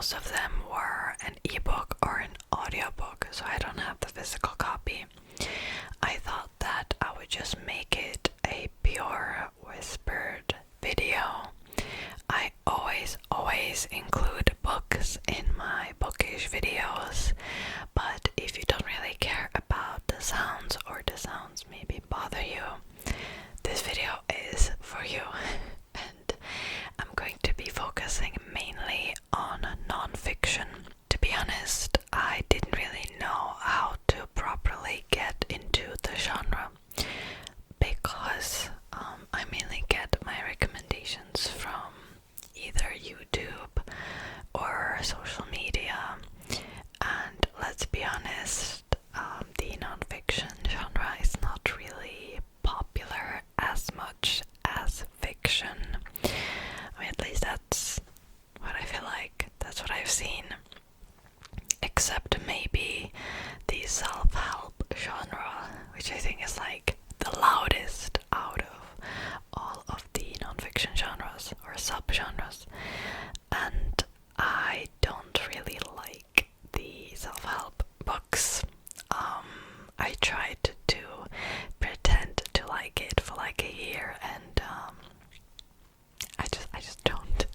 most of them were an ebook or an audiobook, so I don't have the physical copy. I thought that I would just make it a pure whispered video. I always include books in my bookish videos, but if you don't really care about the sounds, or the sounds maybe bother you, this video is for you. And I'm going to be focusing mainly on non-fiction. To be honest, I didn't really know how to properly get into the genre because I mainly get my recommendations from either YouTube or social media, and let's be honest, the non-fiction genre is not really popular as much as fiction. I mean, at least that's what I feel like, that's what I've seen, except maybe the self-help genre, which I think is like the loudest out of all of the non-fiction genres or subgenres. And I don't really like the self-help books. I tried to pretend to like it for like a year, and I just don't.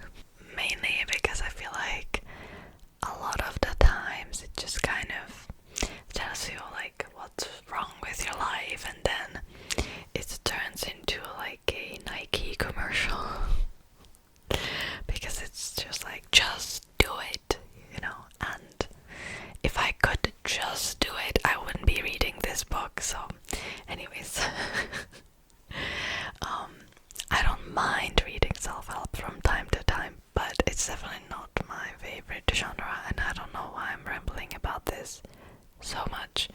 Mainly because I feel like a lot of the times it just kind of tells you like what's wrong with your life, and then it turns into like a Nike commercial. Because it's just like, just do it, you know. And if I could just do it, I wouldn't be reading this book. So anyways, I don't mind reading self-help from time to time, but it's definitely not my favorite genre, and I don't know why I'm rambling about this so much.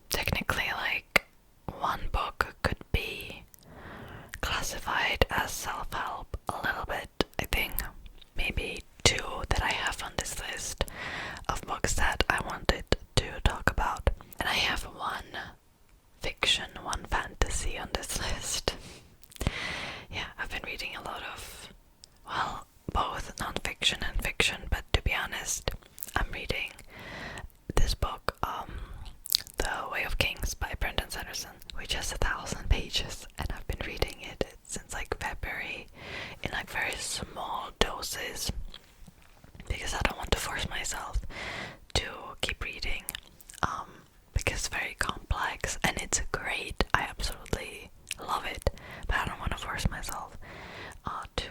Technically, like, one book could be classified as self-help a little bit. I think maybe two that I have on this list of books that I wanted to talk about. And I have one fiction, one fantasy on this list. Yeah, I've been reading a lot of, well, both non-fiction and fiction, but to be honest, I'm reading this book, The Way of Kings by Brandon Sanderson, which has 1,000 pages, and I've been reading it since like February in like very small doses because I don't want to force myself to keep reading, because it's very complex and it's great. I absolutely love it, but I don't want to force myself to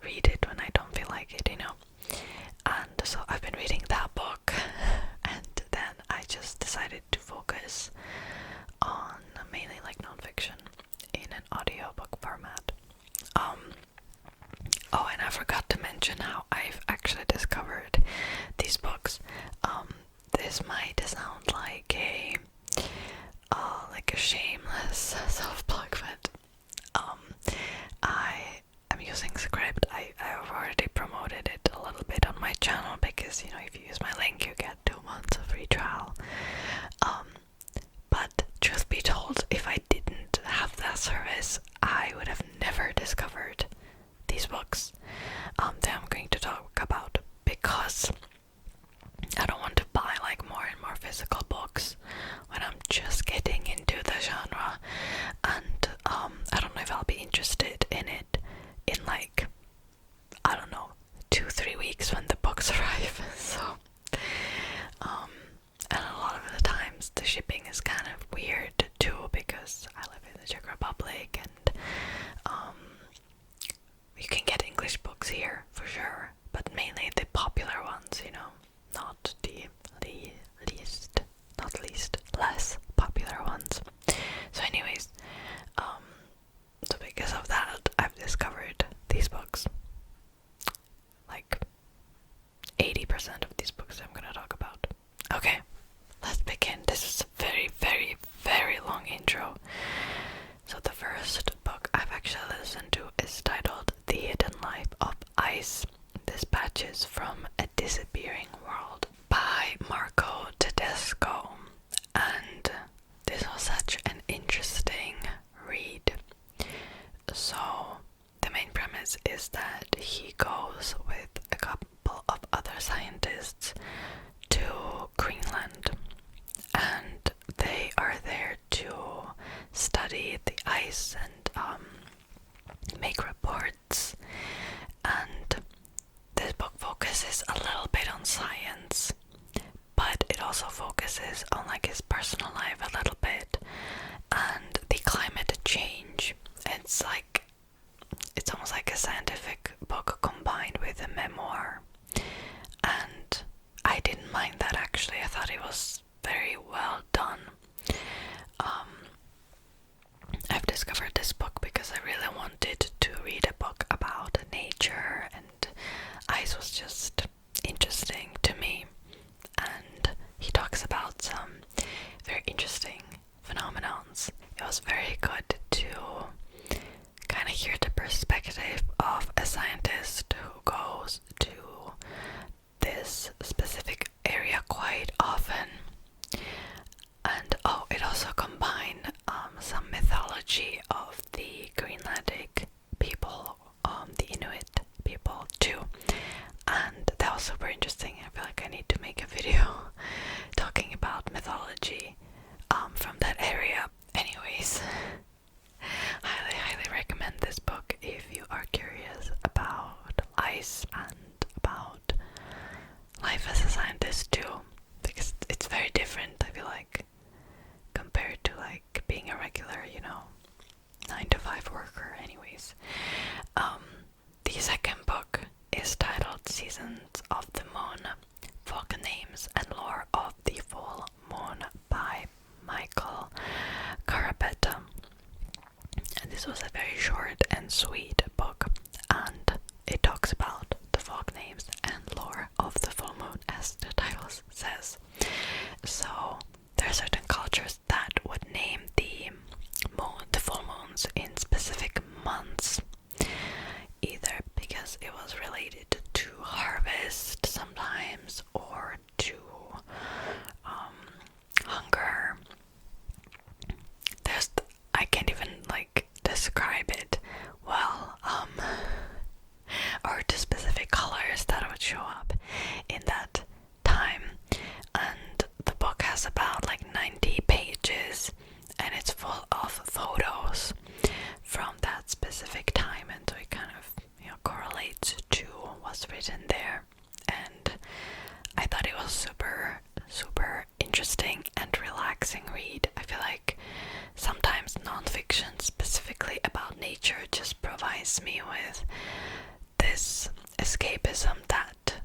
read it when I don't feel like it, you know. And so I've been reading that book, and then I just decided to focus on mainly like non-fiction in an audiobook format. Oh, and I forgot to mention how I've actually discovered these books. This might sound like a shameless self-plug, but I am using Scribd. I've already promoted it a little bit on my channel because, you know, if you use my link you get 2 months of free trial. But truth be told, if I didn't have that service, I would have never discovered these books that I'm going to talk about, because I don't want to buy like more and more physical books when I'm just getting into the genre, and I don't know if I'll be interested in it in like, I don't know, 2-3 weeks when the books arrive. So and a lot of the times the shipping is kind of weird too, because I live in the Czech Republic, and you can get English books here for sure, but mainly the popular ones, you know, not the less popular ones. So anyways, so because of that, I've discovered these books. Like 80% of these books I'm gonna talk about. Okay, let's begin. This is a very long intro. So the first book I've actually listened to is titled The Hidden Life of Ice: Dispatches from a Disappearing World by Marco Tedesco. And this was such an interesting read. So the main premise is that he goes with a couple of other focuses a little bit on science, but it also focuses on like his personal life a little bit and the climate change. It's almost like a scientific book combined with a memoir, and I didn't mind that actually. I thought it was very well done. I've discovered this book because I really wanted to read a book about nature, and ice was just interesting to me. And he talks about some very interesting phenomenons. It was very good to kind of hear the perspective of a scientist who goes to this specific area quite often. And it also combined some mythology of the Greenlandic people, the Inuit people too. And that was super interesting. I feel like I need to make a video talking about mythology from that area. Anyways, highly recommend this book if you are curious about ice and about life as a scientist too, because it's very different, I feel like, compared to like being a regular, 9-to-5 worker. Anyways, the second book is titled Seasons of the Moon, Folk Names and Lore of the Full Moon by Michael Carapetta. And this was a very short and sweet book, and it talks about the folk names and lore of the full moon, as the title says. So there are certain cultures that would name the full moons in specific months, either because it was related to harvest sometimes, or to hunger. I can't even describe it well, or to specific colors that would show up in that time. And the book has about 90 pages, and it's full of photos from that specific time, and so it kind of correlates to what's written there. And I thought it was super interesting and relaxing read. I feel like sometimes nonfiction specifically about nature just provides me with this escapism that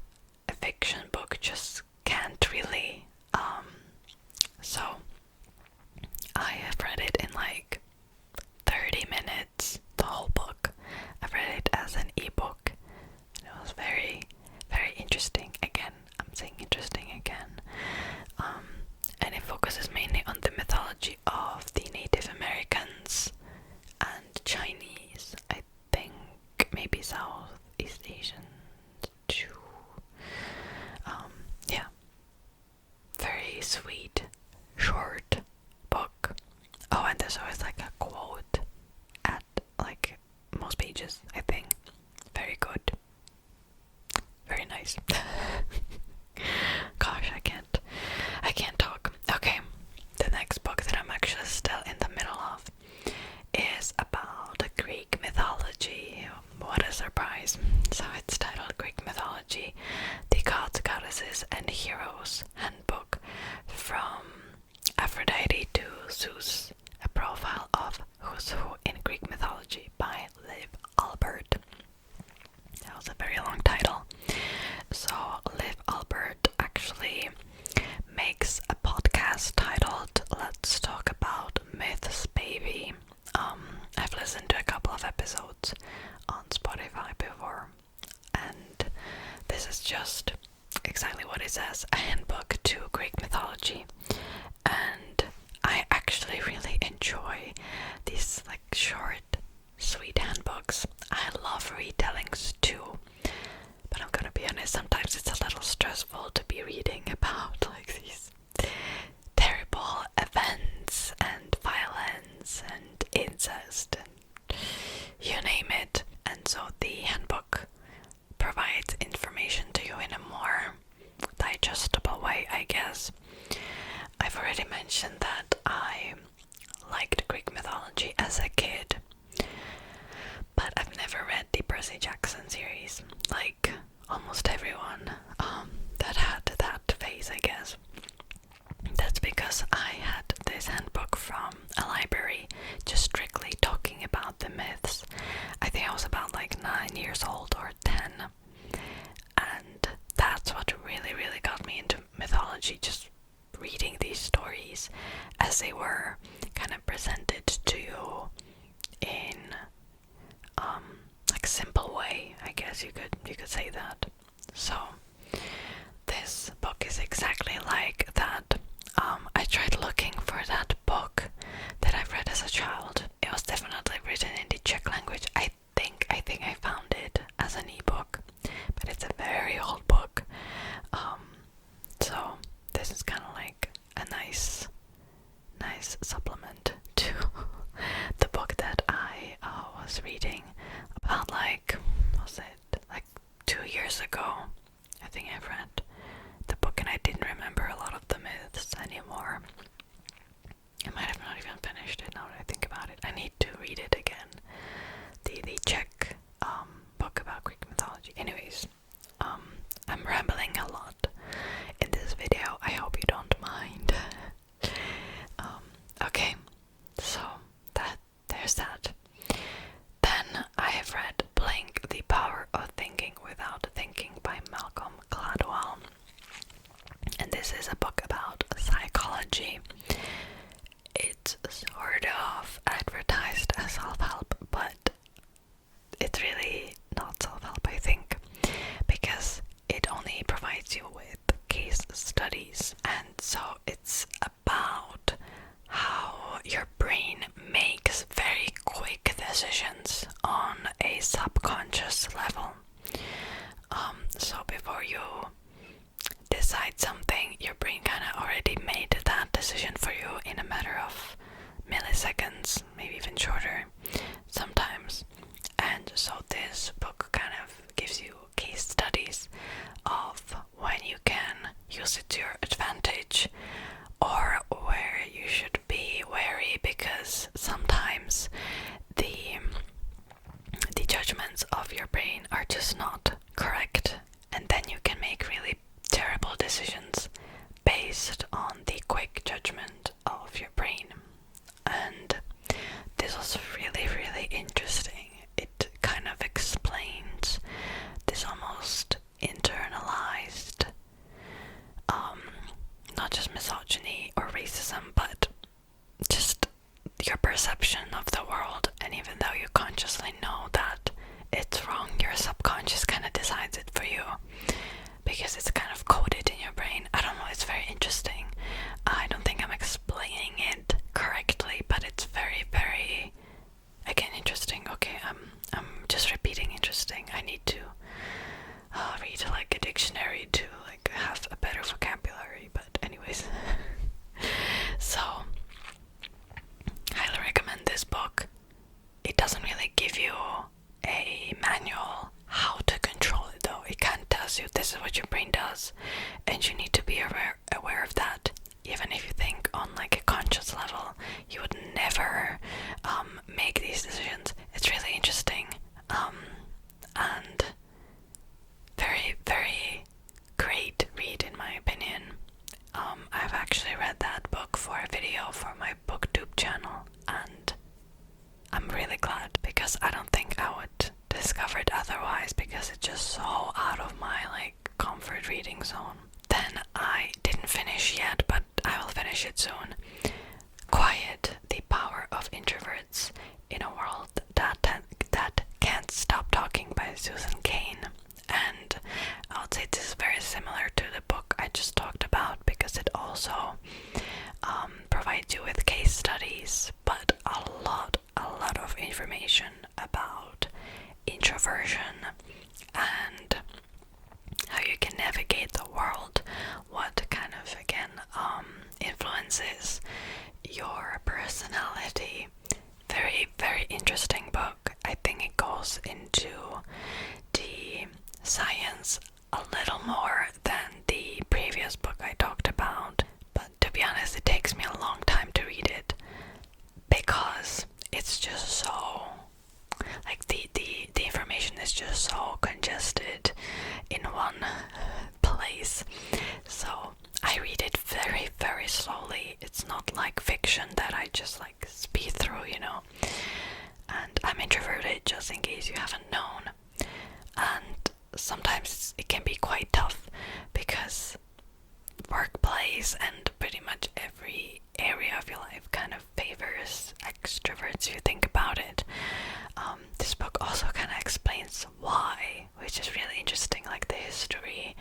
a fiction book just can't really. So I have read it in 30 minutes, the whole book. I've read it as an ebook, and it was very interesting. Again, I'm saying interesting again. And it focuses mainly on the mythology of the Native Americans and Chinese, I think, maybe Southeast Asian too. Yeah, very sweet, short book. Oh, and there's always a quote at most pages, I think. Very good. Very nice. Gosh, I can't talk. Okay, the next book that I'm actually still in the middle of is about Greek mythology. What a surprise. So it's titled Greek Mythology, The Gods, Goddesses and Heroes Handbook from Aphrodite to Zeus, a profile of who's who in Greek mythology by Liv Albert. That was a very long title. So Liv Albert actually makes a podcast titled Let's Talk About Myths, Baby. I've listened to a couple of episodes on Spotify before, and this is just exactly what it says, a handbook to Greek mythology. And I actually really enjoy these short, sweet handbooks. I love retellings too, but I'm gonna be honest, sometimes it's a little stressful to be reading about these terrible events and violence and incest and you name it. And so the handbook provides information to you in a more digestible way, I guess. I've already mentioned that I liked Greek mythology as a kid, but I've never read the Percy Jackson series. Almost everyone everyone that had that phase, I guess. That's because I had this handbook from a library just strictly talking about the myths. I think I was about like 9 years old or 10, and that's what really got me into mythology, just reading these stories as they were kind of presented to you in like simple way, I guess you could say that. So this book is exactly like that. I tried looking for that book that I've read as a child. It was definitely written in the Czech language. I think I found it as an ebook, but it's a very old book. So this is kind of like a nice supplement to the book that I was reading about, like, was it like 2 years ago? I think I've read the book and I didn't remember a lot of the myths anymore. I might have not even finished it now that I think about it. I need to read it again. The Czech book about Greek mythology. Anyways, I'm rambling a lot in this video. I hope you don't mind. Okay, so there's that. Then I have read Blink: The Power of Thinking Without Thinking by Malcolm Gladwell. And this is a book about psychology. It's sort of advertised as self-help, but it's really not self-help, I think, because it only provides you with case studies. And so it's about how your brain makes very quick decisions on a subconscious level. So before you decide something, your brain kind of already made that decision for you in a matter of milliseconds, maybe even shorter sometimes. And so this book kind of gives you case studies of when you can use it to your advantage, or where you should be wary, because sometimes the judgments of your brain are just not correct, and then you can make really terrible decisions based on the quick judgment of your brain. And this was really interesting. It kind of explains this almost internalized not just misogyny or racism, but just your perception of the world. And even though you consciously know that it's wrong, your subconscious kind of decides it for you because it's kind of coded in your brain. I don't know, it's very interesting. I don't think I'm explaining it correctly, but it's very again interesting. Okay, I'm just repeating interesting. I need to read like a dictionary to like have a better vocabulary, but anyways. So highly recommend this book. It doesn't really give you a manual how to control it though. It kind of tells you this is what your brain does, and you need to be aware of that. Even if you think on like a conscious level, you would never make these decisions. It's really interesting, and very great read in my opinion. I've actually read that book for a video for my booktube channel, and I'm really glad, because I don't think I would discover it otherwise, because it's just so out of my like comfort reading zone. Then I didn't finish yet, but I will finish it soon. Quiet: The Power of Introverts in a World that Can't Stop Talking by Susan Cain. And I would say this is very similar to the book I just talked about, because it also provides you with case studies, but a lot of information about introversion and how you can navigate the world, what kind of, again, influences your personality. Very interesting book. I think it goes into the science a little more than the previous book I talked about, but to be honest, it takes me a long time to read it, because it's just so, like, the information is just so congested in one place. So I read it very, very slowly. It's not like fiction that I just like speed through, you know. And I'm introverted, just in case you haven't known. And sometimes it can be quite tough because workplace and pretty much every area of your life kind of favors extroverts if you think about it. This book also kind of explains why, which is really interesting, like the history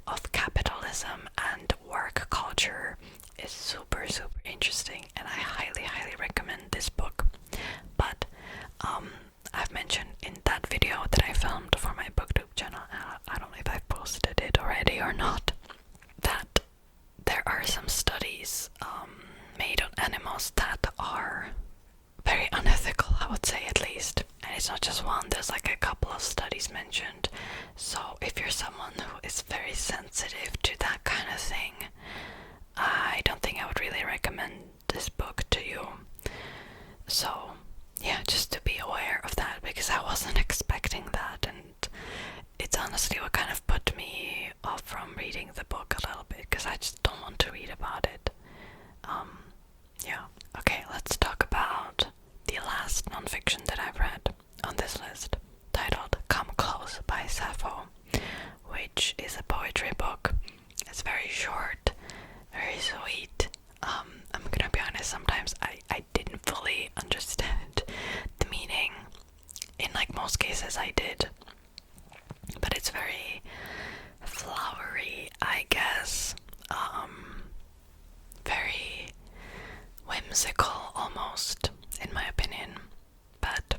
of capitalism and work culture is super interesting, and I highly recommend this book. But I've mentioned in that video that I filmed for my booktube channel, I don't know if I've posted it already or not, that there are some studies made on animals that are very unethical, I would say, at least. And it's not just one, there's like a couple of studies mentioned. So if you're someone who is very sensitive to that kind of thing, I don't think I would really recommend this book to you. So yeah, just to be aware of that, because I wasn't expecting that, and it's honestly what kind of put me off from reading the book a little bit, because I just don't want to read about it. Yeah. Okay, let's talk about the last nonfiction that I've read on this list, titled Come Close by Sappho, which is a poetry book. It's very short, very sweet. I'm gonna be honest, sometimes I didn't fully understand the meaning. In like most cases I did. But it's very flowery, I guess. Very whimsical almost, in my opinion. But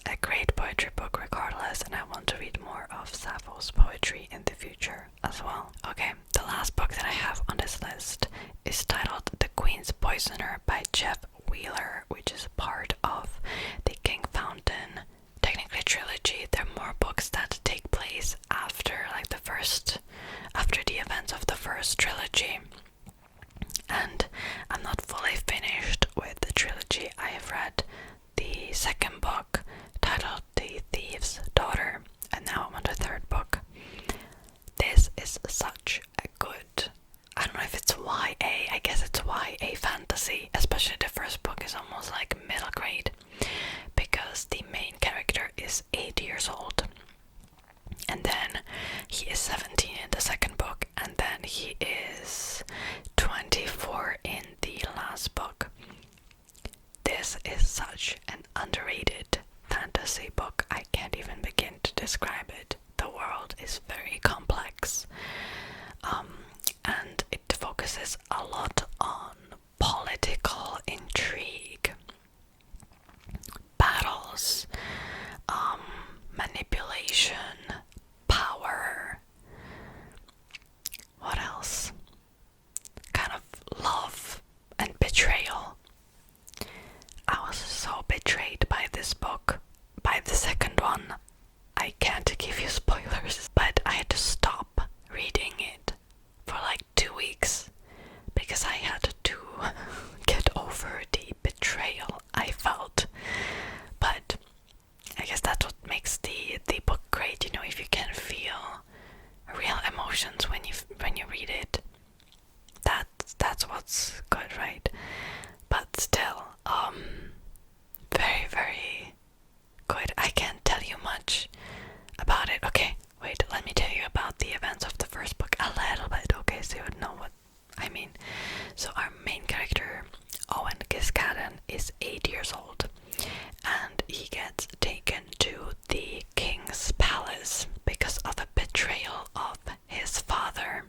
a great poetry book regardless, and I want to read more of Sappho's poetry in the future as well. Okay, the last book that I have on this list is titled The Queen's Poisoner by Jeff Wheeler, which is part of the King Fountain, technically trilogy. There are more books that take place after the events of the first trilogy. And I'm not fully finished with the trilogy. I have read the second book, titled The Thief's Daughter, and now I'm on the third book. This is such a good, I don't know if it's YA, I guess it's YA fantasy, especially the first book is almost like middle grade, because the main character is 8 years old, and then he is 17 in the second book, and then he is 24 in the last book. This is such an underrated fantasy book. I can't even begin to describe it. The world is very complex, and it focuses a lot on political intrigue, battles, manipulation, power. What else? Kind of love and betrayal. I was so betrayed by this book. By the second one, I can't give you spoilers, but I had to stop reading it for like 2 weeks because I had to get over the betrayal I felt. But I guess that's what makes the book great, you know, if you can feel real emotions when you read it. That's what's good, right? But still, very good. I can't tell you much about it. Okay, wait, let me tell you about the events of the first book a little bit, okay, so you would know what I mean. So our main character, Owen Giscaden, is 8 years old, and he gets taken to the king's palace because of a betrayal of his father.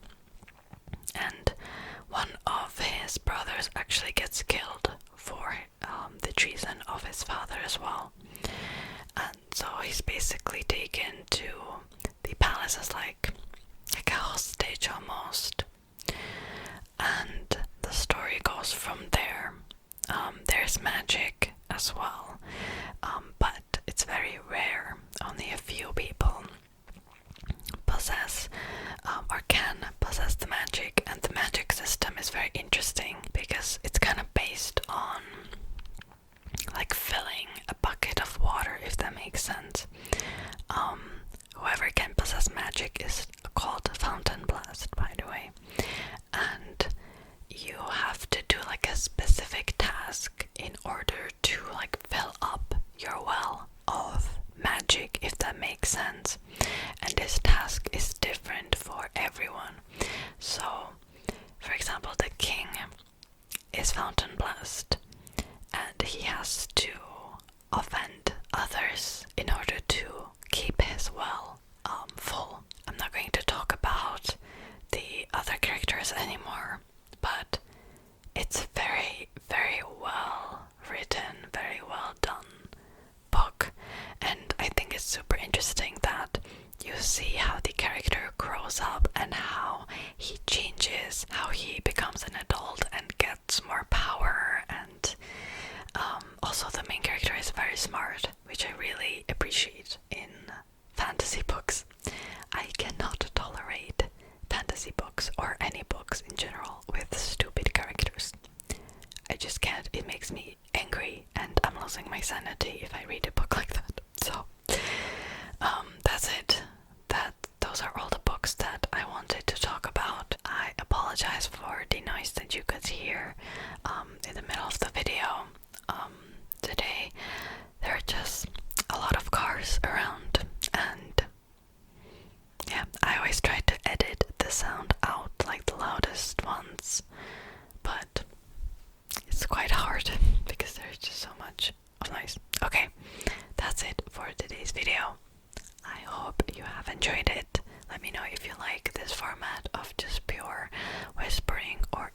And one of his brothers actually gets killed for the treason of his father as well. And so he's basically taken to the palace as like a hostage almost. And the story goes from there. There's magic as well, but it's very rare. Only a few people possess or can possess the magic, and the magic system is very interesting because it's kind of based on like filling a bucket of water, if that makes sense. Whoever can possess magic is called Fountain Blast, So, for example, the king is fountain blessed, and he has to offend others in order to keep his well full. I'm not going to talk about the other characters anymore, but it's very, very well written, very well done book, and I think it's super interesting that you see how the character grows up and how he changes, how he becomes an adult and gets more power, and also the main character is very smart, which I really appreciate in fantasy books. I cannot tolerate fantasy books or any books in general with stupid characters. I just can't. It makes me angry and I'm losing my sanity if I read a book like that. So that's it. Those are all the books that I wanted to talk about. I apologize for the noise that you could hear in the middle of the video. Today there are just a lot of cars around, and yeah, I always try to edit the sound out, like the loudest ones, but it's quite hard because there's just so much of noise. Okay, that's it for today's video. I hope you have enjoyed it. Let me know if you like this format of just pure whispering, or